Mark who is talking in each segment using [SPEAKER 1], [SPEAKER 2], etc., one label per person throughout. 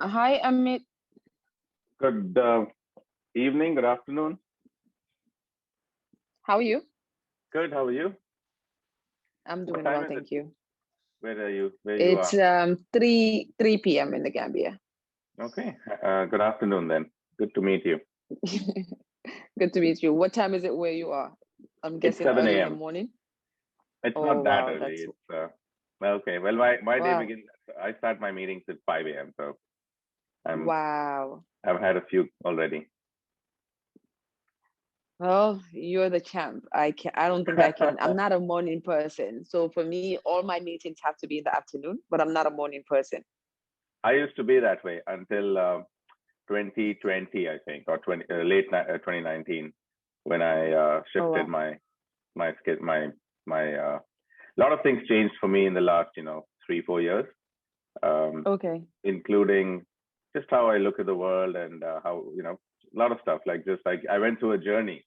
[SPEAKER 1] Hi, Amit.
[SPEAKER 2] Good evening, good afternoon.
[SPEAKER 1] How are you?
[SPEAKER 2] Good. How are you?
[SPEAKER 1] I'm
[SPEAKER 2] What
[SPEAKER 1] doing
[SPEAKER 2] time
[SPEAKER 1] well,
[SPEAKER 2] is it?
[SPEAKER 1] thank you.
[SPEAKER 2] Where are you? Where you
[SPEAKER 1] It's
[SPEAKER 2] are?
[SPEAKER 1] 3 p.m. in the Gambia.
[SPEAKER 2] Okay. Good afternoon then. Good to meet you.
[SPEAKER 1] Good to meet you. What time is it where you are? I'm
[SPEAKER 2] It's
[SPEAKER 1] guessing
[SPEAKER 2] 7
[SPEAKER 1] early in the
[SPEAKER 2] a.m.
[SPEAKER 1] morning.
[SPEAKER 2] It's
[SPEAKER 1] Oh
[SPEAKER 2] not that
[SPEAKER 1] wow,
[SPEAKER 2] early.
[SPEAKER 1] that's
[SPEAKER 2] Well, okay. Well, my day
[SPEAKER 1] wow.
[SPEAKER 2] begins. I start my meetings at 5 a.m. So I'm
[SPEAKER 1] Wow.
[SPEAKER 2] I've had a few already.
[SPEAKER 1] Well, you're the champ. I don't think I can. I'm not a morning person. So for me, all my meetings have to be in the afternoon, but I'm not a morning person.
[SPEAKER 2] I used to be that way until 2020, I think, or 2019, when I
[SPEAKER 1] Oh
[SPEAKER 2] shifted
[SPEAKER 1] wow.
[SPEAKER 2] my skill my a lot of things changed for me in the last 3 4 years, um,
[SPEAKER 1] Okay.
[SPEAKER 2] including just how I look at the world and how a lot of stuff, like just like I went through a journey,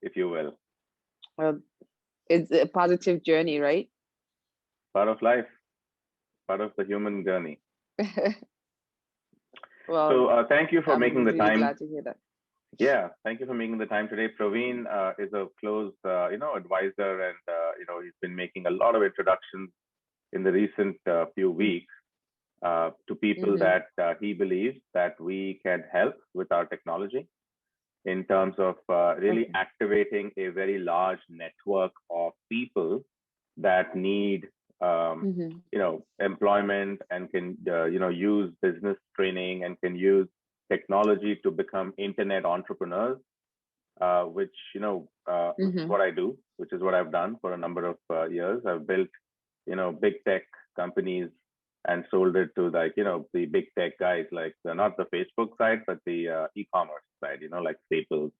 [SPEAKER 2] if you will,
[SPEAKER 1] Well, it's a positive journey, right?
[SPEAKER 2] part of life, part of the human journey.
[SPEAKER 1] Well,
[SPEAKER 2] So thank you for making
[SPEAKER 1] I'm
[SPEAKER 2] the
[SPEAKER 1] really
[SPEAKER 2] time.
[SPEAKER 1] glad to hear that.
[SPEAKER 2] Yeah, thank you for making the time today. Praveen is a close advisor, and he's been making a lot of introductions in the recent few weeks to people
[SPEAKER 1] Mm-hmm.
[SPEAKER 2] that he believes that we can help with our technology in terms of really
[SPEAKER 1] Okay.
[SPEAKER 2] activating a very large network of people that need
[SPEAKER 1] Mm-hmm.
[SPEAKER 2] employment and can use business training and can use technology to become internet entrepreneurs, which which is
[SPEAKER 1] Mm-hmm.
[SPEAKER 2] what I do, which is what I've done for a number of years. I've built big tech companies and sold it to, like, the big tech guys, like not the Facebook side, but the e-commerce side, like Staples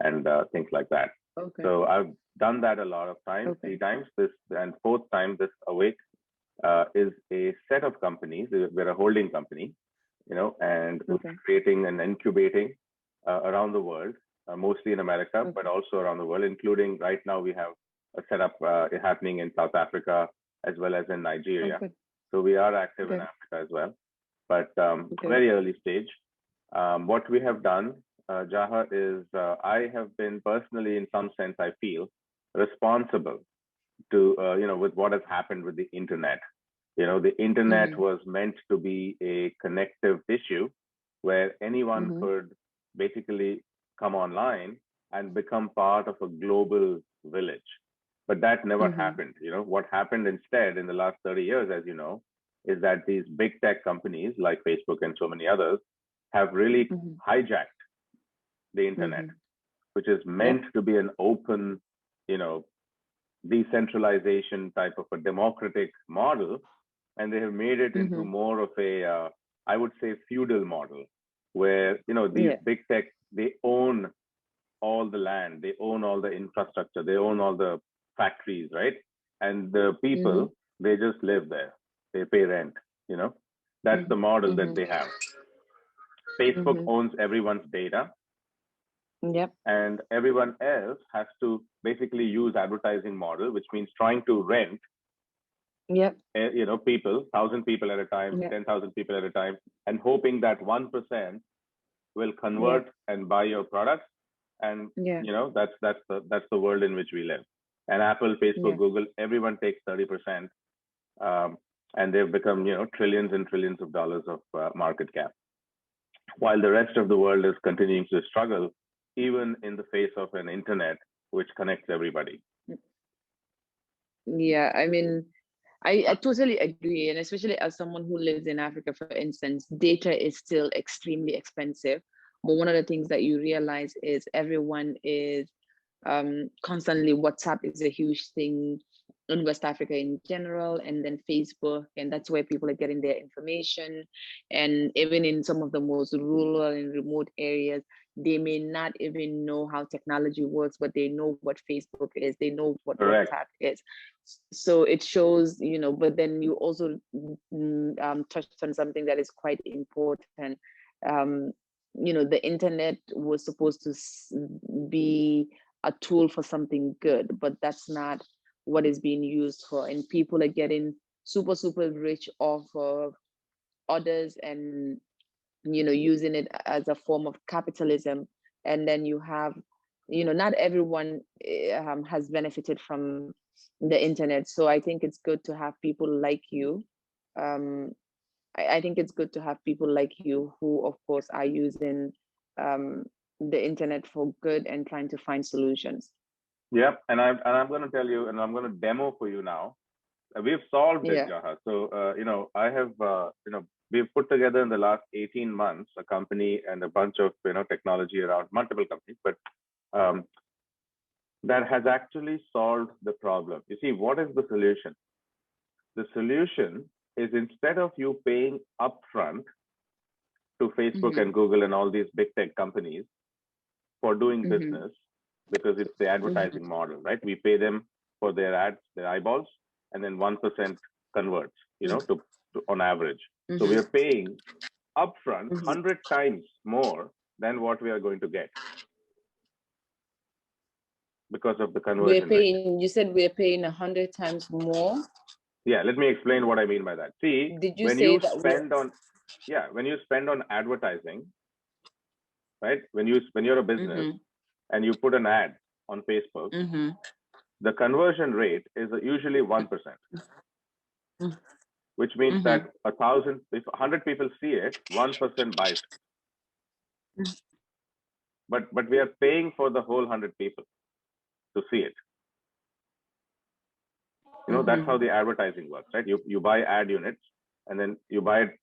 [SPEAKER 2] and things like that.
[SPEAKER 1] Okay.
[SPEAKER 2] So I've done that a lot of times,
[SPEAKER 1] Okay.
[SPEAKER 2] 3 times. This and fourth time, this awake is a set of companies. We're a holding company, and we're
[SPEAKER 1] Okay.
[SPEAKER 2] creating and incubating around the world, mostly in America, but
[SPEAKER 1] Okay.
[SPEAKER 2] also around the world, including right now we have a setup happening in South Africa as well as in
[SPEAKER 1] Oh,
[SPEAKER 2] Nigeria.
[SPEAKER 1] good.
[SPEAKER 2] So we are active in
[SPEAKER 1] Good.
[SPEAKER 2] Africa as well, but
[SPEAKER 1] Good.
[SPEAKER 2] very early stage. What we have done, Jaha, is I have been personally, in some sense, I feel responsible to, with what has happened with the internet. The internet
[SPEAKER 1] Mm-hmm.
[SPEAKER 2] was meant to be a connective tissue where anyone
[SPEAKER 1] Mm-hmm.
[SPEAKER 2] could basically come online and become part of a global village. But that never
[SPEAKER 1] Mm-hmm.
[SPEAKER 2] happened. What happened instead in the last 30 years, as you know, is that these big tech companies like Facebook and so many others have really
[SPEAKER 1] Mm-hmm.
[SPEAKER 2] hijacked the internet,
[SPEAKER 1] Mm-hmm.
[SPEAKER 2] which is
[SPEAKER 1] Yep.
[SPEAKER 2] meant to be an open, you know, decentralization type of a democratic model, and they have made it into
[SPEAKER 1] Mm-hmm.
[SPEAKER 2] more of a, I would say, feudal model, where these
[SPEAKER 1] Yeah.
[SPEAKER 2] big tech, they own all the land, they own all the infrastructure, they own all the factories, right? And the
[SPEAKER 1] Mm-hmm.
[SPEAKER 2] people, they just live there, they pay rent. You know, that's the
[SPEAKER 1] Mm-hmm.
[SPEAKER 2] model that
[SPEAKER 1] Mm-hmm.
[SPEAKER 2] they have. Facebook
[SPEAKER 1] Mm-hmm.
[SPEAKER 2] owns everyone's data,
[SPEAKER 1] Yep.
[SPEAKER 2] and everyone else has to basically use advertising model, which means trying to rent
[SPEAKER 1] Yep.
[SPEAKER 2] people, 1,000 people at a time,
[SPEAKER 1] Yep.
[SPEAKER 2] 10,000 people at a time, and hoping that 1% will
[SPEAKER 1] Yep.
[SPEAKER 2] convert and buy your products. And
[SPEAKER 1] Yeah.
[SPEAKER 2] that's the world in which we live. And Apple, Facebook,
[SPEAKER 1] Yeah.
[SPEAKER 2] Google, everyone takes 30%, um, and they've become trillions and trillions of dollars of market cap, while the rest of the world is continuing to struggle, even in the face of an internet which connects everybody.
[SPEAKER 1] Yeah. I mean, I totally agree. And especially as someone who lives in Africa, for instance, data is still extremely expensive. But one of the things that you realize is everyone is constantly, WhatsApp is a huge thing in West Africa in general, and then Facebook, and that's where people are getting their information. And even in some of the most rural and remote areas, they may not even know how technology works, but they know what Facebook is, they know what WhatsApp
[SPEAKER 2] Correct.
[SPEAKER 1] is. So it shows, but then you also touched on something that is quite important. um, the internet was supposed to be a tool for something good, but that's not what is being used for. And people are getting super, super rich off of others and, using it as a form of capitalism. And then you have, not everyone has benefited from the internet. So I think it's good to have people like you. um, I think it's good to have people like you who, of course, are using the internet for good and trying to find solutions.
[SPEAKER 2] Yeah, and I'm going to tell you, and I'm going to demo for you now. We've solved it,
[SPEAKER 1] Yeah.
[SPEAKER 2] Jaha. So I have we've put together in the last 18 months a company and a bunch of technology around multiple companies, but um, that has actually solved the problem. You see, what is the solution? The solution is, instead of you paying upfront to Facebook and Google and all these big tech companies for doing business, because it's the advertising model, right? We pay them for their ads, their eyeballs, and then 1% converts, to on average. So we are paying upfront 100 times more than what we are going to get because of the conversion rate.
[SPEAKER 1] You said we're paying 100 times more.
[SPEAKER 2] Yeah, let me explain what I mean by that. See,
[SPEAKER 1] Did you
[SPEAKER 2] when
[SPEAKER 1] say
[SPEAKER 2] you
[SPEAKER 1] that
[SPEAKER 2] spend on, when you spend on advertising, right? When you're a business and you put an ad on Facebook, the conversion rate is usually 1%, which means that if 100 people see it, 1% buys. But we are paying for the whole 100 people to see it. That's how the advertising works, right? You buy ad units, and then you buy it.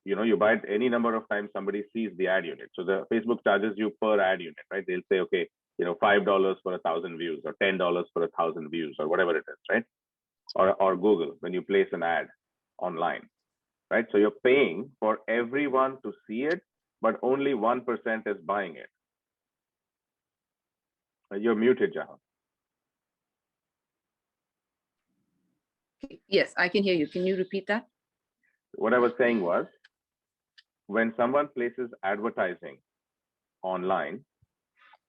[SPEAKER 2] You buy it any number of times somebody sees the ad unit. So the Facebook charges you per ad unit, right? They'll say, okay, $5 for 1,000 views, or $10 for 1,000 views, or whatever it is, right? Or Google, when you place an ad online, right? So you're paying for everyone to see it, but only 1% is buying it. You're muted, Jahan.
[SPEAKER 1] Yes, I can hear you. Can you repeat that?
[SPEAKER 2] What I was saying was, when someone places advertising online,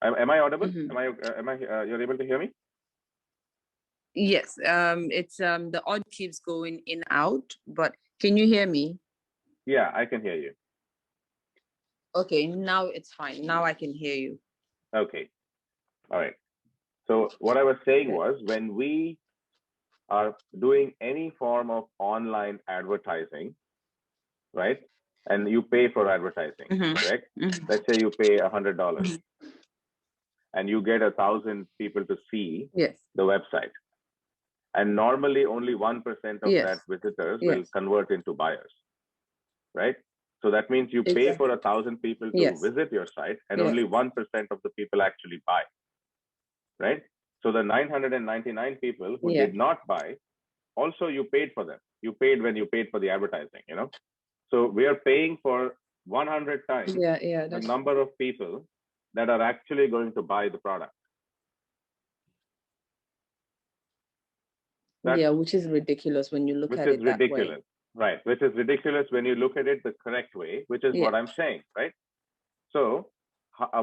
[SPEAKER 2] am I audible? You're able to hear me?
[SPEAKER 1] Yes. It's the odd keeps going in out, but can you hear me?
[SPEAKER 2] Yeah, I can hear you.
[SPEAKER 1] Okay, now it's fine. Now I can hear you.
[SPEAKER 2] Okay. All right. So what I was saying was, when we are doing any form of online advertising, right? And you pay for advertising, correct? Let's say you pay $100 and you get 1,000 people to see the website. And normally only 1% of that visitors will convert into buyers, right? So that means you pay for 1,000 people to visit your site, and only 1% of the people actually buy, right? So the 999 people who did not buy, also you paid for them. You paid when you paid for the advertising, So we are paying for 100 times the number of people that are actually going to buy the product.
[SPEAKER 1] Which is ridiculous when you look at it that way. Which is ridiculous,
[SPEAKER 2] right? Which is ridiculous when you look at it the correct way, which is what I'm saying, right? So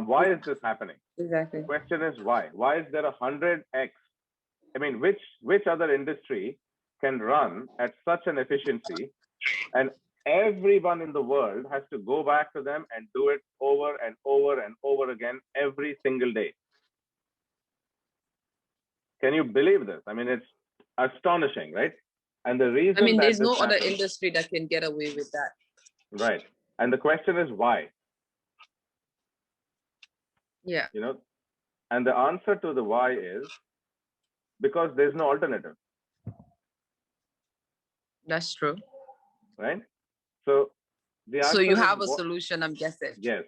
[SPEAKER 2] why is this happening?
[SPEAKER 1] Exactly.
[SPEAKER 2] The question is why? Why is there 100x? I mean, which other industry can run at such an efficiency, and everyone in the world has to go back to them and do it over and over and over again every single day? Can you believe this? I mean, it's astonishing, right? And the reason
[SPEAKER 1] there's no other industry that can get away with that.
[SPEAKER 2] Right. And the question is why?
[SPEAKER 1] Yeah.
[SPEAKER 2] And the answer to the why is because there's no alternative.
[SPEAKER 1] That's true.
[SPEAKER 2] Right? So the answer.
[SPEAKER 1] So you have a solution, I'm guessing.
[SPEAKER 2] Yes.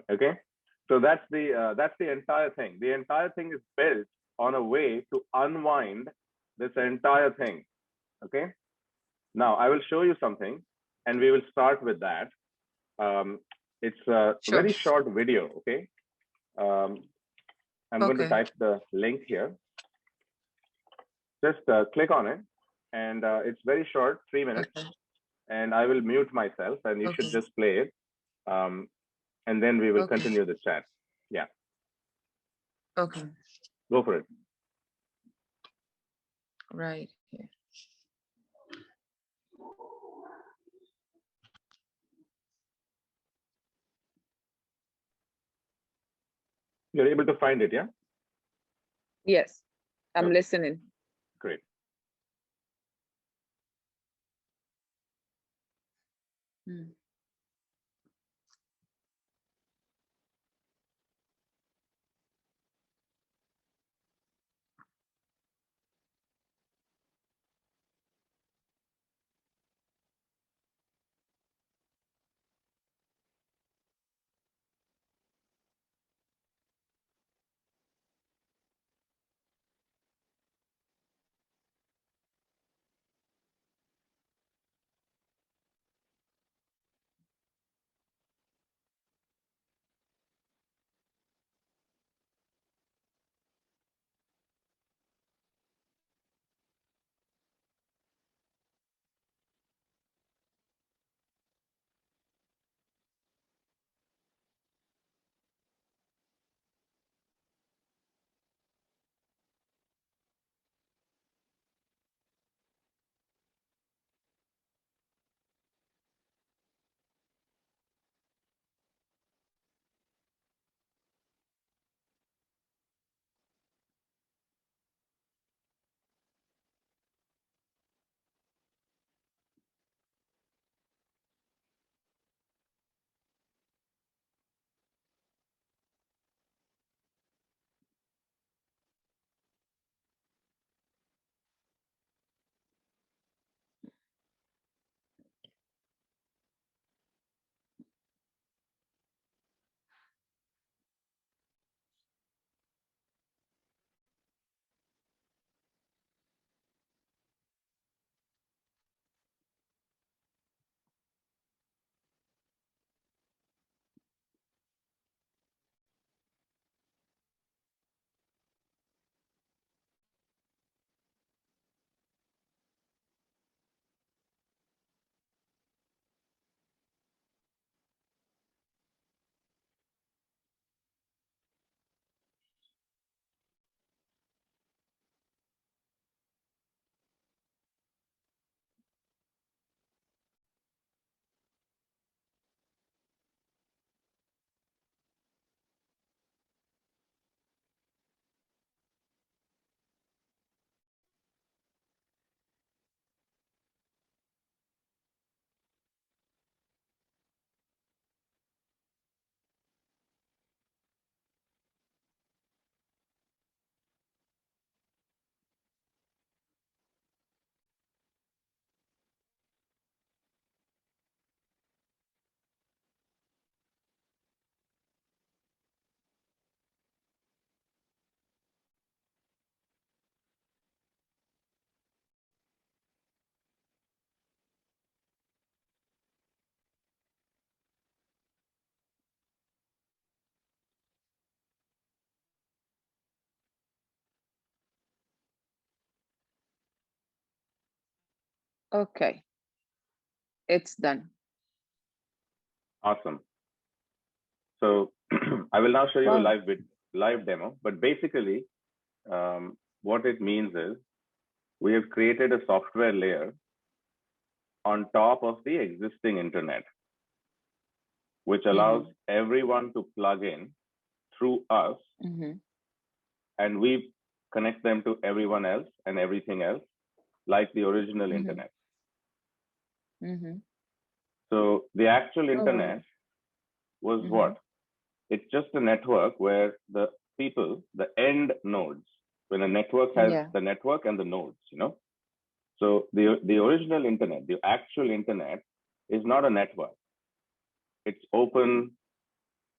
[SPEAKER 2] Okay. So that's the entire thing. The entire thing is built on a way to unwind this entire thing. Okay. Now I will show you something, and we will start with that. It's a very short video. Okay. I'm going to type the link here. Just click on it, and it's very short, 3 minutes. And I will mute myself, and you should just play it. And then we will continue the chat. Yeah.
[SPEAKER 1] Okay.
[SPEAKER 2] Go for it.
[SPEAKER 1] Right here.
[SPEAKER 2] You're able to find it, yeah?
[SPEAKER 1] Yes, I'm
[SPEAKER 2] Okay,
[SPEAKER 1] listening.
[SPEAKER 2] great.
[SPEAKER 1] Hmm. Okay, it's done.
[SPEAKER 2] Awesome. So I will now show you a
[SPEAKER 1] Wow.
[SPEAKER 2] live demo, but basically what it means is we have created a software layer on top of the existing internet, which allows everyone to plug in through us, and we connect them to everyone else and everything else like the original internet. So the actual internet was what? It's just a network where the people, the end nodes, when a network has the network and the nodes, So the original internet, the actual internet is not a network. It's open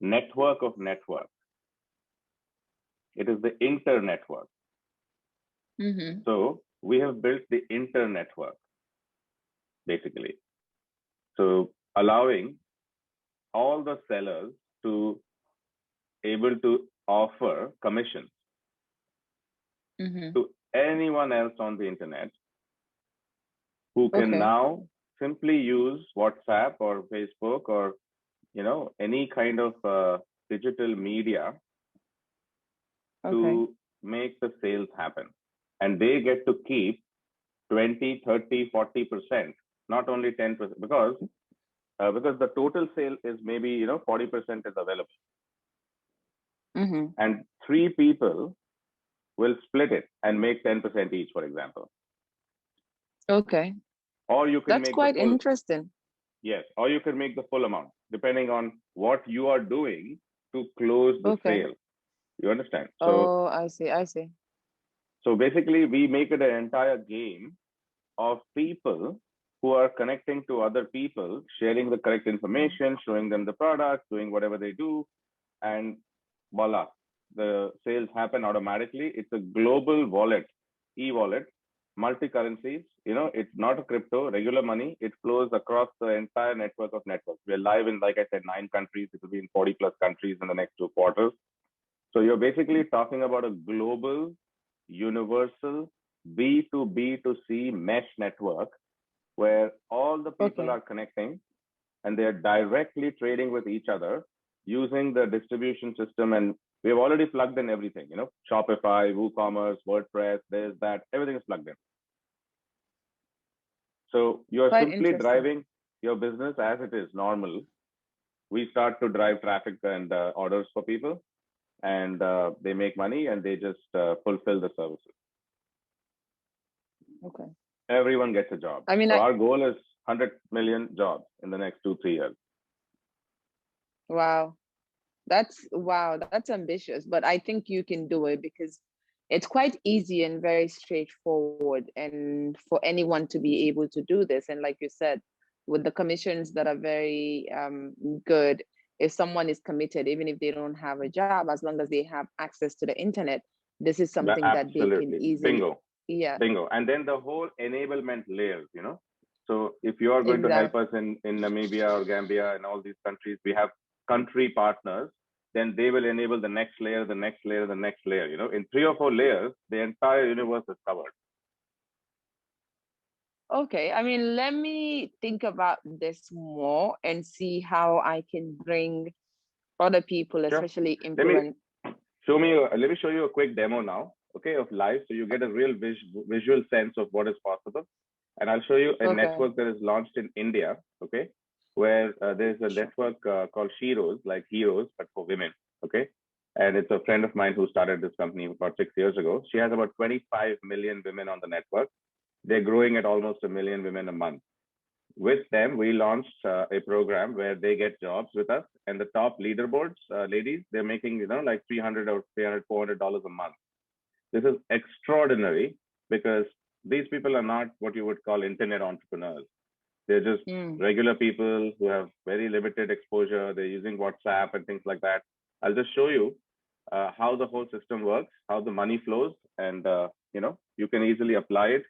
[SPEAKER 2] network of networks. It is the internetwork. So we have built the internetwork, basically. So allowing all the sellers to able to offer commissions to anyone else on the internet who can now simply use WhatsApp or Facebook or any kind of digital media to make the sales happen. And they get to keep 20, 30, 40%, not only 10%, because the total sale is maybe 40% is available. and 3 people will split it and make 10% each, for example.
[SPEAKER 1] Okay.
[SPEAKER 2] Or you can
[SPEAKER 1] That's
[SPEAKER 2] make
[SPEAKER 1] quite
[SPEAKER 2] the full,
[SPEAKER 1] interesting.
[SPEAKER 2] yes, or you can make the full amount, depending on what you are doing to close the sale. You understand?
[SPEAKER 1] Oh, I see.
[SPEAKER 2] So basically, we make it an entire game of people who are connecting to other people, sharing the correct information, showing them the product, doing whatever they do, and voila, the sales happen automatically. It's a global wallet, e-wallet, multi-currencies. It's not a crypto, regular money. It flows across the entire network of networks. We're live in, like I said, 9 countries. It will be in 40 plus countries in the next 2 quarters. So you're basically talking about a global, universal B2B2C mesh network where all the people are connecting and they're directly trading with each other using the distribution system. And we've already plugged in everything, Shopify, WooCommerce, WordPress, there's that, everything is plugged in. So you're simply driving your business as it is normal. We start to drive traffic and orders for people, and they make money and they just fulfill the services.
[SPEAKER 1] Okay.
[SPEAKER 2] Everyone gets a job.
[SPEAKER 1] I mean,
[SPEAKER 2] so our goal is 100 million jobs in the next 2-3 years.
[SPEAKER 1] Wow. That's ambitious, but I think you can do it because it's quite easy and very straightforward, and for anyone to be able to do this. And like you said, with the commissions that are very good, if someone is committed, even if they don't have a job, as long as they have access to the internet, this is something that they can easily.
[SPEAKER 2] Bingo. And then the whole enablement layers, So if you are going to help us in Namibia or Gambia and all these countries, we have country partners, then they will enable the next layer, the next layer, the next layer. In 3 or 4 layers, the entire universe is covered.
[SPEAKER 1] Okay, I mean, let me think about this more and see how I can bring other people, especially influence.
[SPEAKER 2] Let me show you a quick demo now, okay, of live, so you get a real visual sense of what is possible. And I'll show you a network that is launched in India, okay, where there's a network called Sheroes, like heroes, but for women, okay? And it's a friend of mine who started this company about 6 years ago. She has about 25 million women on the network. They're growing at almost 1 million women a month. With them, we launched a program where they get jobs with us, and the top leaderboards, ladies, they're making, like $300 or $400 a month. This is extraordinary because these people are not what you would call internet entrepreneurs. They're just regular people who have very limited exposure. They're using WhatsApp and things like that. I'll just show you how the whole system works, how the money flows, and you can easily apply it.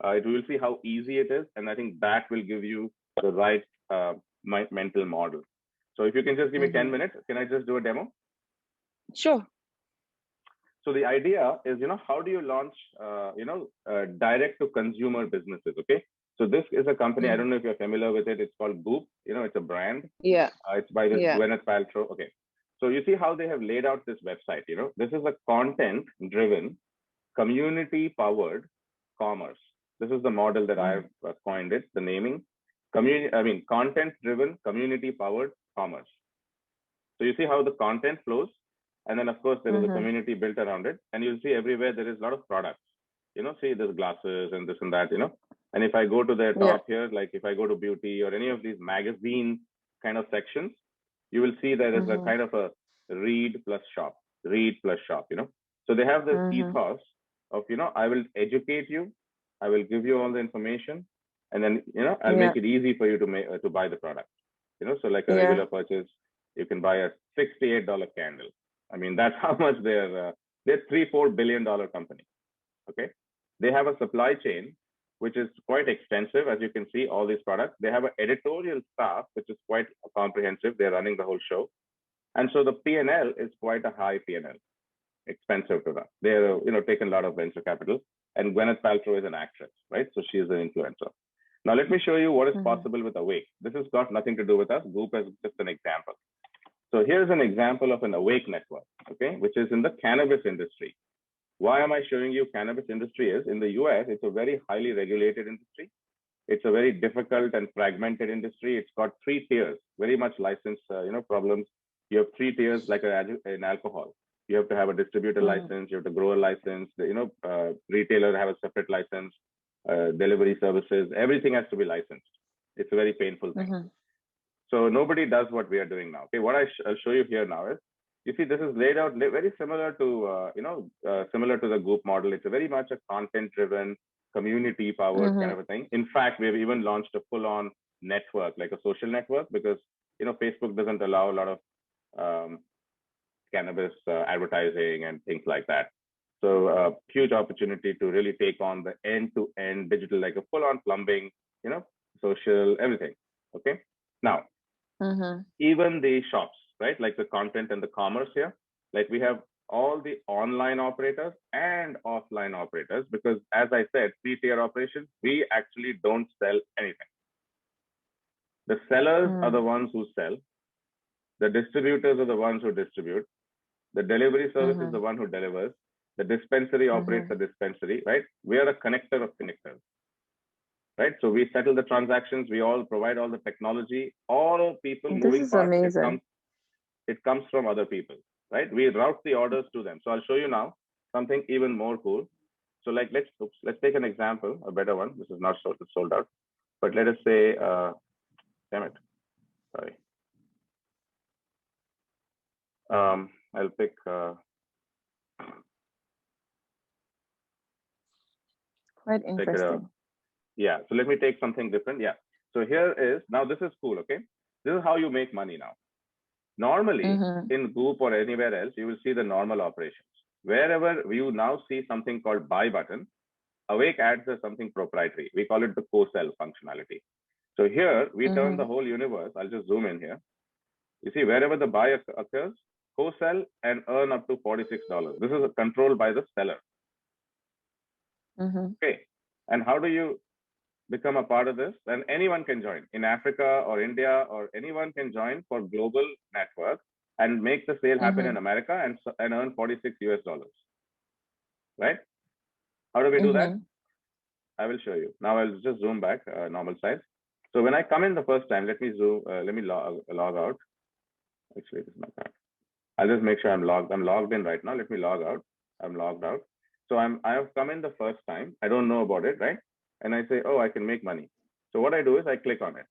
[SPEAKER 2] You will see how easy it is, and I think that will give you the right mental model. So if you can just give me 10 minutes, can I just do a demo?
[SPEAKER 1] Sure.
[SPEAKER 2] So the idea is, how do you launch, direct to consumer businesses? Okay. So this is a company. I don't know if you're familiar with it. It's called Goop. It's a brand.
[SPEAKER 1] Yeah.
[SPEAKER 2] It's by the Gwyneth Paltrow. Okay. So you see how they have laid out this website. This is a content-driven, community-powered commerce. This is the model that I've coined it. The naming, content-driven, community-powered commerce. So you see how the content flows. And then, of course, there is a community built around it. And you'll see everywhere there is a lot of products. See, there's glasses and this and that, And if I go to the top here, like if I go to beauty or any of these magazine kind of sections, you will see there is a kind of a read plus shop. So they have this ethos of, I will educate you. I will give you all the information. And then, I'll make it easy for you to buy the product. So like a regular purchase, you can buy a $68 candle. I mean, that's how much they're $3-4 billion company. Okay. They have a supply chain, which is quite extensive. As you can see, all these products, they have an editorial staff, which is quite comprehensive. They're running the whole show. And so the P&L is quite a high P&L, expensive to run. They're, taken a lot of venture capital, and Gwyneth Paltrow is an actress, right? So she is an influencer. Now, let me show you what is possible with Awake. This has got nothing to do with us. Goop is just an example. So here's an example of an Awake network, okay, which is in the cannabis industry. Why am I showing you cannabis industry is in the US, it's a very highly regulated industry. It's a very difficult and fragmented industry. It's got 3 tiers, very much license, problems. You have 3 tiers like in alcohol. You have to have a distributor license. You have to grower license. Retailer have a separate license. Delivery services. Everything has to be licensed. It's a very painful thing. So nobody does what we are doing now. Okay, what I'll show you here now is, you see, this is laid out very similar to similar to the Goop model. It's a very much a content-driven, community-powered kind of a thing. In fact, we have even launched a full-on network, like a social network, because Facebook doesn't allow a lot of cannabis advertising and things like that. So huge opportunity to really take on the end-to-end digital, like a full-on plumbing, social, everything. Okay. Now, even the shops, right? Like the content and the commerce here, like we have all the online operators and offline operators, because as I said, 3-tier operations, we actually don't sell anything. The sellers are the ones who sell. The distributors are the ones who distribute. The delivery service is the one who delivers. The dispensary operates the dispensary, right? We are a connector of connectors, right? So we settle the transactions. We all provide all the technology. All people moving parts, it comes from other people, right? We route the orders to them. So I'll show you now something even more cool. So like, let's take an example, a better one. This is not sold out, but let us say, damn it, sorry. I'll pick.
[SPEAKER 1] Quite interesting.
[SPEAKER 2] Yeah. So let me take something different. Yeah. So here is, now this is cool. Okay. This is how you make money now. Normally in Goop or anywhere else, you will see the normal operations. Wherever you now see something called buy button, Awake adds something proprietary. We call it the co-sell functionality. So here we turn the whole universe. I'll just zoom in here. You see, wherever the buy occurs, co-sell and earn up to $46. This is controlled by the seller. Okay. And how do you become a part of this? And anyone can join in Africa or India, or anyone can join for global network and make the sale happen in America and earn $46 US. Right? How do we do that? I will show you. Now I'll just zoom back normal size. So when I come in the first time, let me zoom, let me log out. Actually, this is not bad. I'll just make sure I'm logged in right now. Let me log out. I'm logged out. So I have come in the first time. I don't know about it, right? And I say, oh, I can make money. So what I do is I click on it.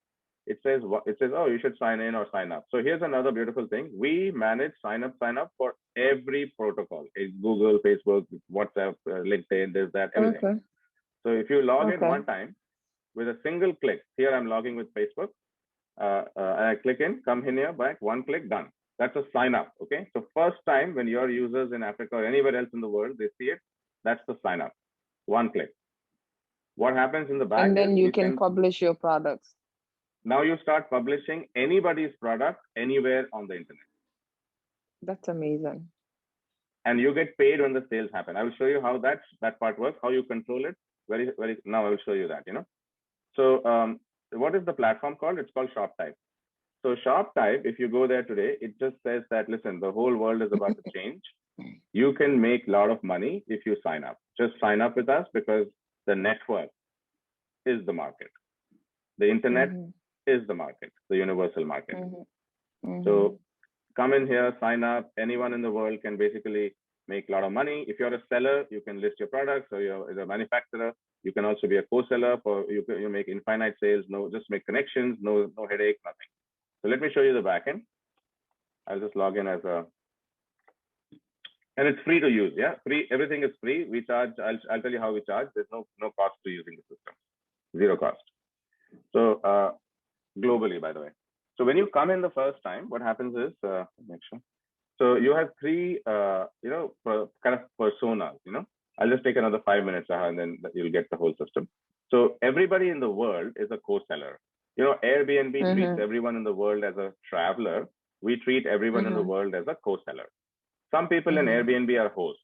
[SPEAKER 2] It says, oh, you should sign in or sign up. So here's another beautiful thing. We manage sign up for every protocol. It's Google, Facebook, WhatsApp, LinkedIn, there's that, everything. Okay. So if you log in one time with a single click, here I'm logging with Facebook. And I click in, come in here, back, one click, done. That's a sign up. Okay. So first time when your users in Africa or anywhere else in the world, they see it, that's the sign up. One click. What happens in the back?
[SPEAKER 1] And then you can publish your products.
[SPEAKER 2] Now you start publishing anybody's product anywhere on the internet.
[SPEAKER 1] That's amazing.
[SPEAKER 2] And you get paid when the sales happen. I will show you how that part works, how you control it. Now I will show you that, So what is the platform called? It's called ShopType. So ShopType, if you go there today, it just says that, listen, the whole world is about to change. You can make a lot of money if you sign up. Just sign up with us, because the network is the market. The internet is the market, the universal market. So come in here, sign up. Anyone in the world can basically make a lot of money. If you're a seller, you can list your products, or you're a manufacturer. You can also be a co-seller. You make infinite sales. Just make connections. No headache, nothing. So let me show you the backend. I'll just log in as a, and it's free to use. Yeah, free. Everything is free. We charge. I'll tell you how we charge. There's no cost to using the system. Zero cost. So globally, by the way. So when you come in the first time, what happens is, make sure. So you have three, kind of personas. I'll just take another 5 minutes, and then you'll get the whole system. So everybody in the world is a co-seller. Airbnb treats everyone in the world as a traveler. We treat everyone in the world as a co-seller. Some people in Airbnb are hosts.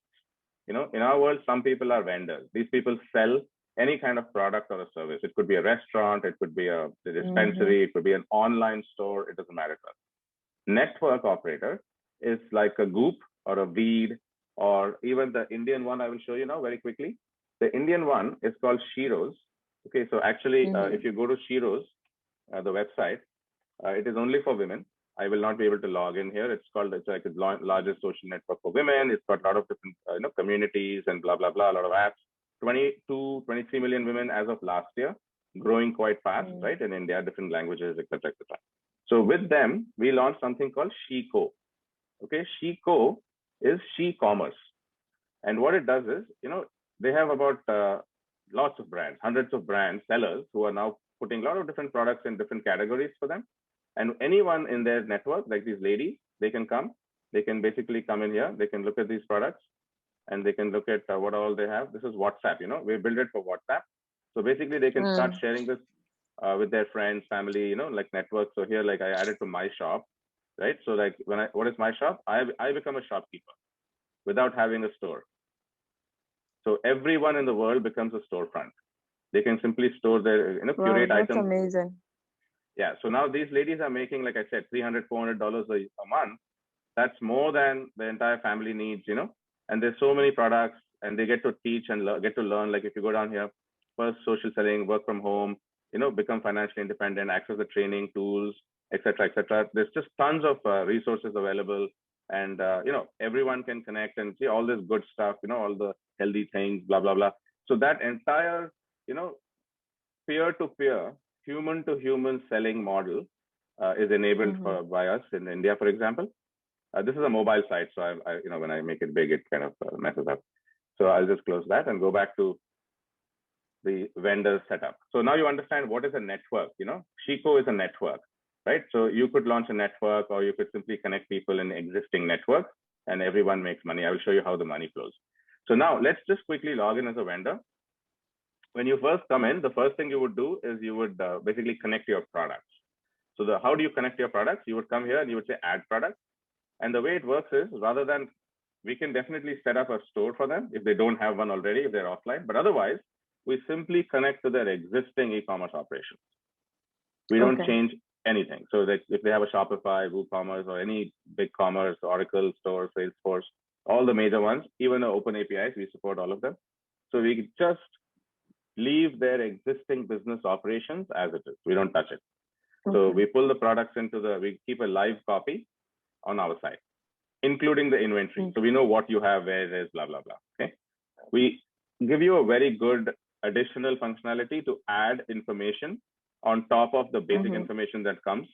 [SPEAKER 2] In our world, some people are vendors. These people sell any kind of product or a service. It could be a restaurant, it could be a dispensary, it could be an online store. It doesn't matter to us. Network operator is like a Goop or a Weed, or even the Indian one I will show you now very quickly. The Indian one is called Shiro's. Okay, so actually, if you go to Shiro's, the website, it is only for women. I will not be able to log in here. It's like the largest social network for women. It's got a lot of different communities and blah, blah, blah, a lot of apps. 22, 23 million women as of last year, growing quite fast, right? In India, different languages, etc., etc. So with them, we launched something called SheCo. Okay, SheCo is she-commerce. And what it does is, they have about lots of brands, hundreds of brands, sellers who are now putting a lot of different products in different categories for them. And anyone in their network, like these ladies, they can come, they can basically come in here, they can look at these products and they can look at what all they have. This is WhatsApp, we build it for WhatsApp. So basically they can start sharing this with their friends, family, like network. So here, like I added to my shop, right? So like what is my shop? I become a shopkeeper without having a store. So everyone in the world becomes a storefront. They can simply store their, curate items.
[SPEAKER 1] That's amazing.
[SPEAKER 2] Yeah. So now these ladies are making, like I said, $300, $400 a month. That's more than the entire family needs, and there's so many products and they get to teach and get to learn. Like if you go down here, first social selling, work from home, become financially independent, access the training tools, etc., etc. There's just tons of resources available. And, everyone can connect and see all this good stuff, all the healthy things, blah, blah, blah. So that entire, peer-to-peer, human-to-human selling model is enabled by us in India, for example. This is a mobile site, so when I make it big, it kind of messes up. So I'll just close that and go back to the vendor setup. So now you understand what is a network. SheCo is a network, right? So you could launch a network, or you could simply connect people in existing networks, and everyone makes money. I will show you how the money flows. So now let's just quickly log in as a vendor. When you first come in, the first thing you would do is you would basically connect your products. So how do you connect your products? You would come here and you would say add product. And the way it works is, rather than, we can definitely set up a store for them if they don't have one already, if they're offline, but otherwise we simply connect to their existing e-commerce operations. We don't change anything. So that if they have a Shopify, WooCommerce, or any BigCommerce, Oracle store, Salesforce, all the major ones, even the open APIs, we support all of them. So we just leave their existing business operations as it is. We don't touch it. So we pull the products we keep a live copy on our site, including the inventory. So we know what you have, where it is, blah, blah, blah. Okay. We give you a very good additional functionality to add information on top of the basic information that comes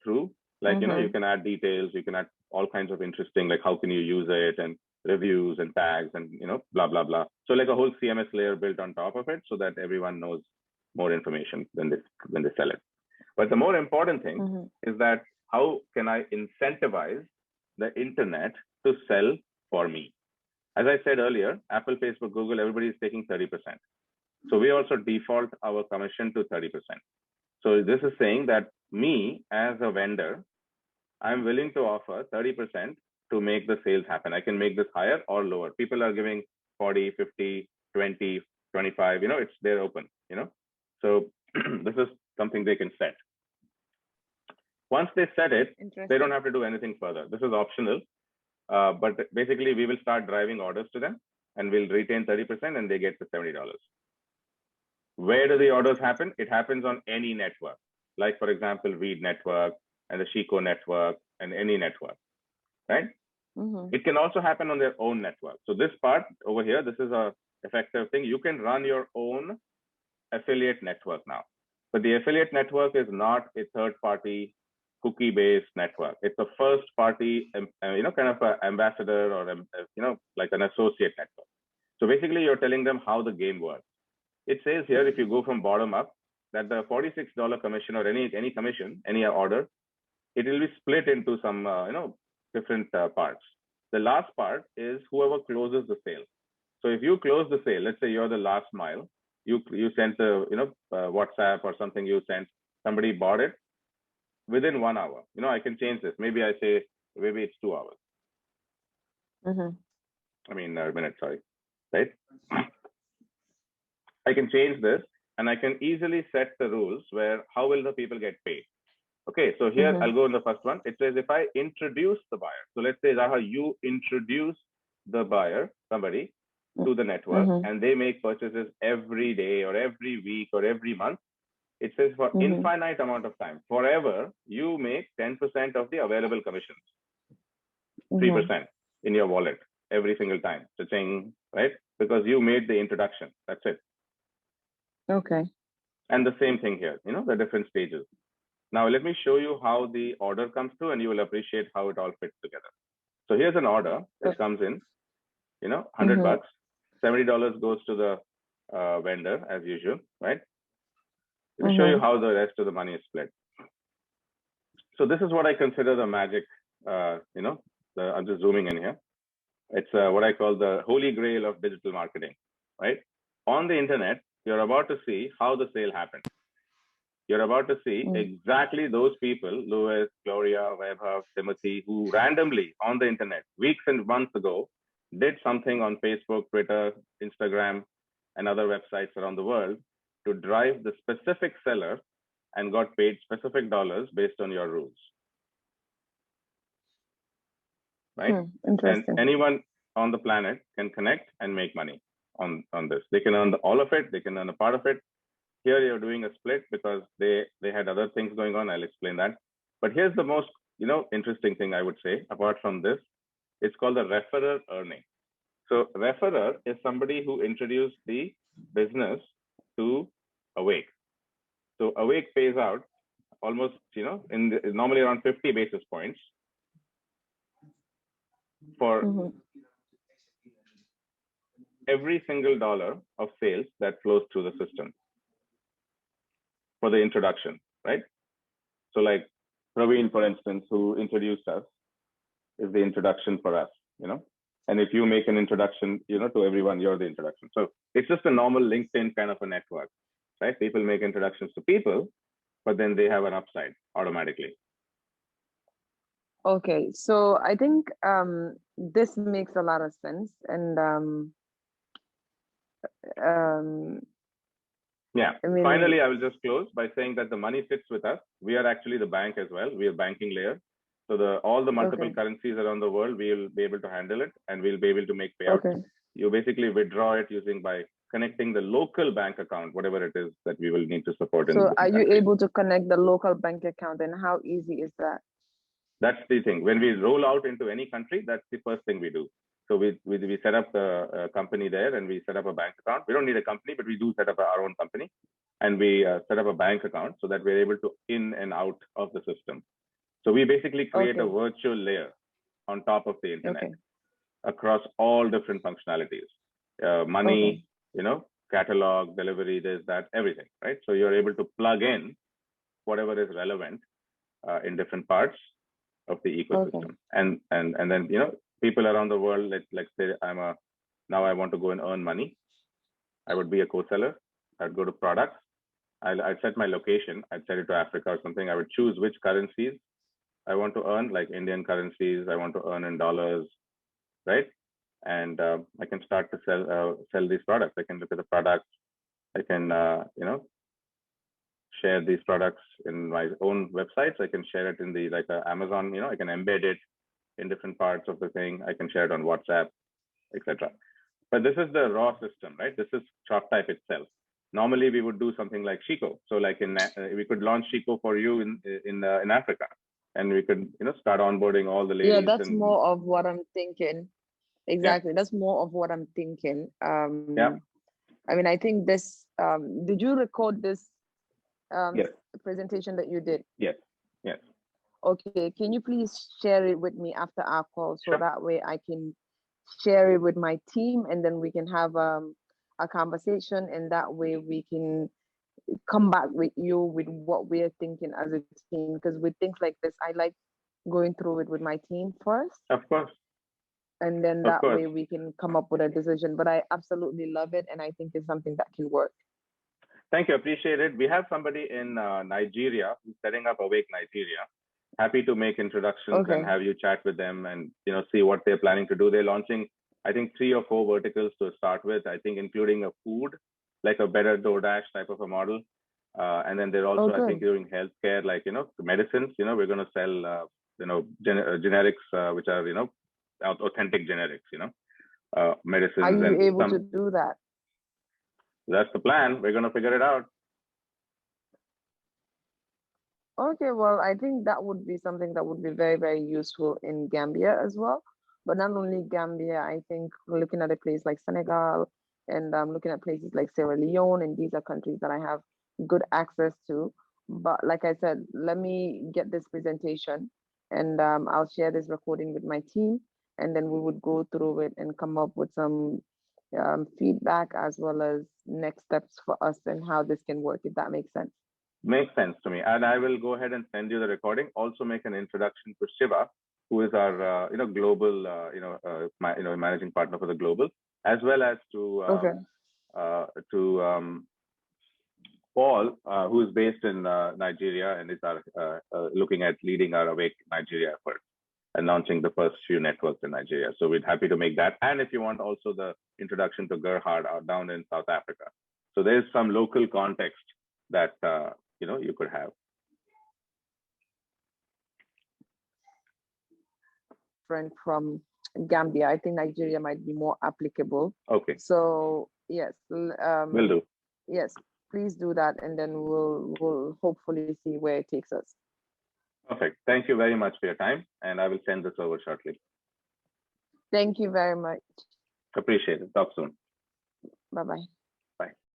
[SPEAKER 2] through. Like, you can add details, you can add all kinds of interesting, like how can you use it, and reviews and tags and, blah, blah, blah. So like a whole CMS layer built on top of it so that everyone knows more information when they sell it. But the more important thing is that how can I incentivize the internet to sell for me? As I said earlier, Apple, Facebook, Google, everybody is taking 30%. So we also default our commission to 30%. So this is saying that me as a vendor, I'm willing to offer 30% to make the sales happen. I can make this higher or lower. People are giving 40, 50, 20, 25, they're open, So this is something they can set. Once they set it, they don't have to do anything further. This is optional, but basically we will start driving orders to them and we'll retain 30% and they get the $70. Where do the orders happen? It happens on any network, like for example, Read Network and the SheCo network and any network, right? It can also happen on their own network. So this part over here, this is a effective thing. You can run your own affiliate network now, but the affiliate network is not a third-party cookie-based network. It's a first-party, kind of an ambassador or, like an associate network. So basically, you're telling them how the game works. It says here, if you go from bottom up, that the $46 commission or any commission, any order, it will be split into some, different parts. The last part is whoever closes the sale. So if you close the sale, let's say you're the last mile, you sent a, WhatsApp or something, you sent, somebody bought it within 1 hour. I can change this. Maybe I say, maybe it's 2 hours. I mean, a minute, sorry, right? I can change this and I can easily set the rules where how will the people get paid? Okay, so here I'll go in the first one. It says if I introduce the buyer. So let's say, Zaha, you introduce the buyer, somebody, to the network and they make purchases every day or every week or every month. It says for
[SPEAKER 1] Mm-hmm.
[SPEAKER 2] infinite amount of time, forever, you make 10% of the available commissions, 3% in your wallet every single time. Cha-ching, right? Because you made the introduction. That's it.
[SPEAKER 1] Okay.
[SPEAKER 2] And the same thing here, the different stages. Now, let me show you how the order comes through, and you will appreciate how it all fits together. So here's an order that comes in, $100, $70 goes to the vendor as usual, right? Let me show you how the rest of the money is split. So this is what I consider the magic, I'm just zooming in here. It's what I call the holy grail of digital marketing, right? On the internet, you're about to see how the sale happened. You're about to see exactly those people, Louis, Gloria, Vaibhav, Timothy, who randomly on the internet, weeks and months ago, did something on Facebook, Twitter, Instagram, and other websites around the world to drive the specific seller and got paid specific dollars based on your rules. Right?
[SPEAKER 1] Interesting.
[SPEAKER 2] And anyone on the planet can connect and make money on this. They can earn all of it. They can earn a part of it. Here you're doing a split because they had other things going on. I'll explain that. But here's the most interesting thing I would say apart from this. It's called the referrer earning. So referrer is somebody who introduced the business to Awake. So Awake pays out almost normally around 50 basis points for every single dollar of sales that flows through the system for the introduction, right? So like Praveen, for instance, who introduced us, is the introduction for us, and if you make an introduction, to everyone, you're the introduction. So it's just a normal LinkedIn kind of a network, right? People make introductions to people, but then they have an upside automatically.
[SPEAKER 1] Okay, so I think this makes a lot of sense, and
[SPEAKER 2] yeah. Finally, I will just close by saying that the money sits with us. We are actually the bank as well. We are banking layer. So all the multiple currencies around the world, we'll be able to handle it, and we'll be able to make payouts. You basically withdraw it by connecting the local bank account, whatever it is that we will need to support.
[SPEAKER 1] So are you able to connect the local bank account, and how easy is that?
[SPEAKER 2] That's the thing. When we roll out into any country, that's the first thing we do. So we set up the company there, and we set up a bank account. We don't need a company, but we do set up our own company, and we set up a bank account so that we're able to in and out of the system. So we basically create a virtual layer on top of the internet across all different functionalities, money, catalog, delivery, this, that, everything, right? So you're able to plug in whatever is relevant in different parts of the ecosystem. And then, people around the world, let's say now I want to go and earn money. I would be a co-seller. I'd go to products. I'd set my location. I'd set it to Africa or something. I would choose which currencies I want to earn, like Indian currencies. I want to earn in dollars, right? And I can start to sell these products. I can look at the products. I can, share these products in my own websites. I can share it in the Amazon. I can embed it in different parts of the thing. I can share it on WhatsApp, etc. But this is the raw system, right? This is ShopType itself. Normally, we would do something like Chico. So, like we could launch Chico for you in Africa, and we could start onboarding all the ladies.
[SPEAKER 1] Yeah, that's more of what I'm thinking. Exactly, that's more of what I'm thinking.
[SPEAKER 2] Yeah.
[SPEAKER 1] I mean, I think this. Did you record this
[SPEAKER 2] yes.
[SPEAKER 1] presentation that you did?
[SPEAKER 2] Yes. Yes.
[SPEAKER 1] Okay, can you please share it with me after our call, so
[SPEAKER 2] Sure.
[SPEAKER 1] that way I can share it with my team, and then we can have a conversation, and that way we can come back with you with what we're thinking as a team. Because with things like this, I like going through it with my team first.
[SPEAKER 2] Of course.
[SPEAKER 1] And then that way we can come up with a decision. But I absolutely love it, and I think it's something that can work.
[SPEAKER 2] Thank you. Appreciate it. We have somebody in Nigeria who's setting up Awake Nigeria. Happy to make introductions and have you chat with them and see what they're planning to do. They're launching, I think, 3 or 4 verticals to start with. I think including a food, like a better DoorDash type of a model. And then they're also, I think, doing healthcare, like medicines. We're going to sell generics, which are authentic generics. Medicines.
[SPEAKER 1] Are you able to do that?
[SPEAKER 2] That's the plan. We're going to figure it out.
[SPEAKER 1] Okay, well, I think that would be something that would be very, very useful in Gambia as well. But not only Gambia, I think we're looking at a place like Senegal and looking at places like Sierra Leone, and these are countries that I have good access to. But like I said, let me get this presentation and I'll share this recording with my team, and then we would go through it and come up with some feedback as well as next steps for us and how this can work, if that makes sense.
[SPEAKER 2] Makes sense to me. And I will go ahead and send you the recording. Also make an introduction to Shiva, who is our, global, managing partner for the global, as well as to
[SPEAKER 1] Okay.
[SPEAKER 2] Paul, who is based in Nigeria and is looking at leading our Awake Nigeria effort and launching the first few networks in Nigeria. So we're happy to make that. And if you want also the introduction to Gerhard down in South Africa. So there's some local context that, you could have.
[SPEAKER 1] Friend from Gambia. I think Nigeria might be more applicable.
[SPEAKER 2] Okay.
[SPEAKER 1] So yes,
[SPEAKER 2] will do.
[SPEAKER 1] Yes, please do that, and then we'll hopefully see where it takes us.
[SPEAKER 2] Perfect. Thank you very much for your time, and I will send this over shortly.
[SPEAKER 1] Thank you very much.
[SPEAKER 2] Appreciate it. Talk soon.
[SPEAKER 1] Bye-bye.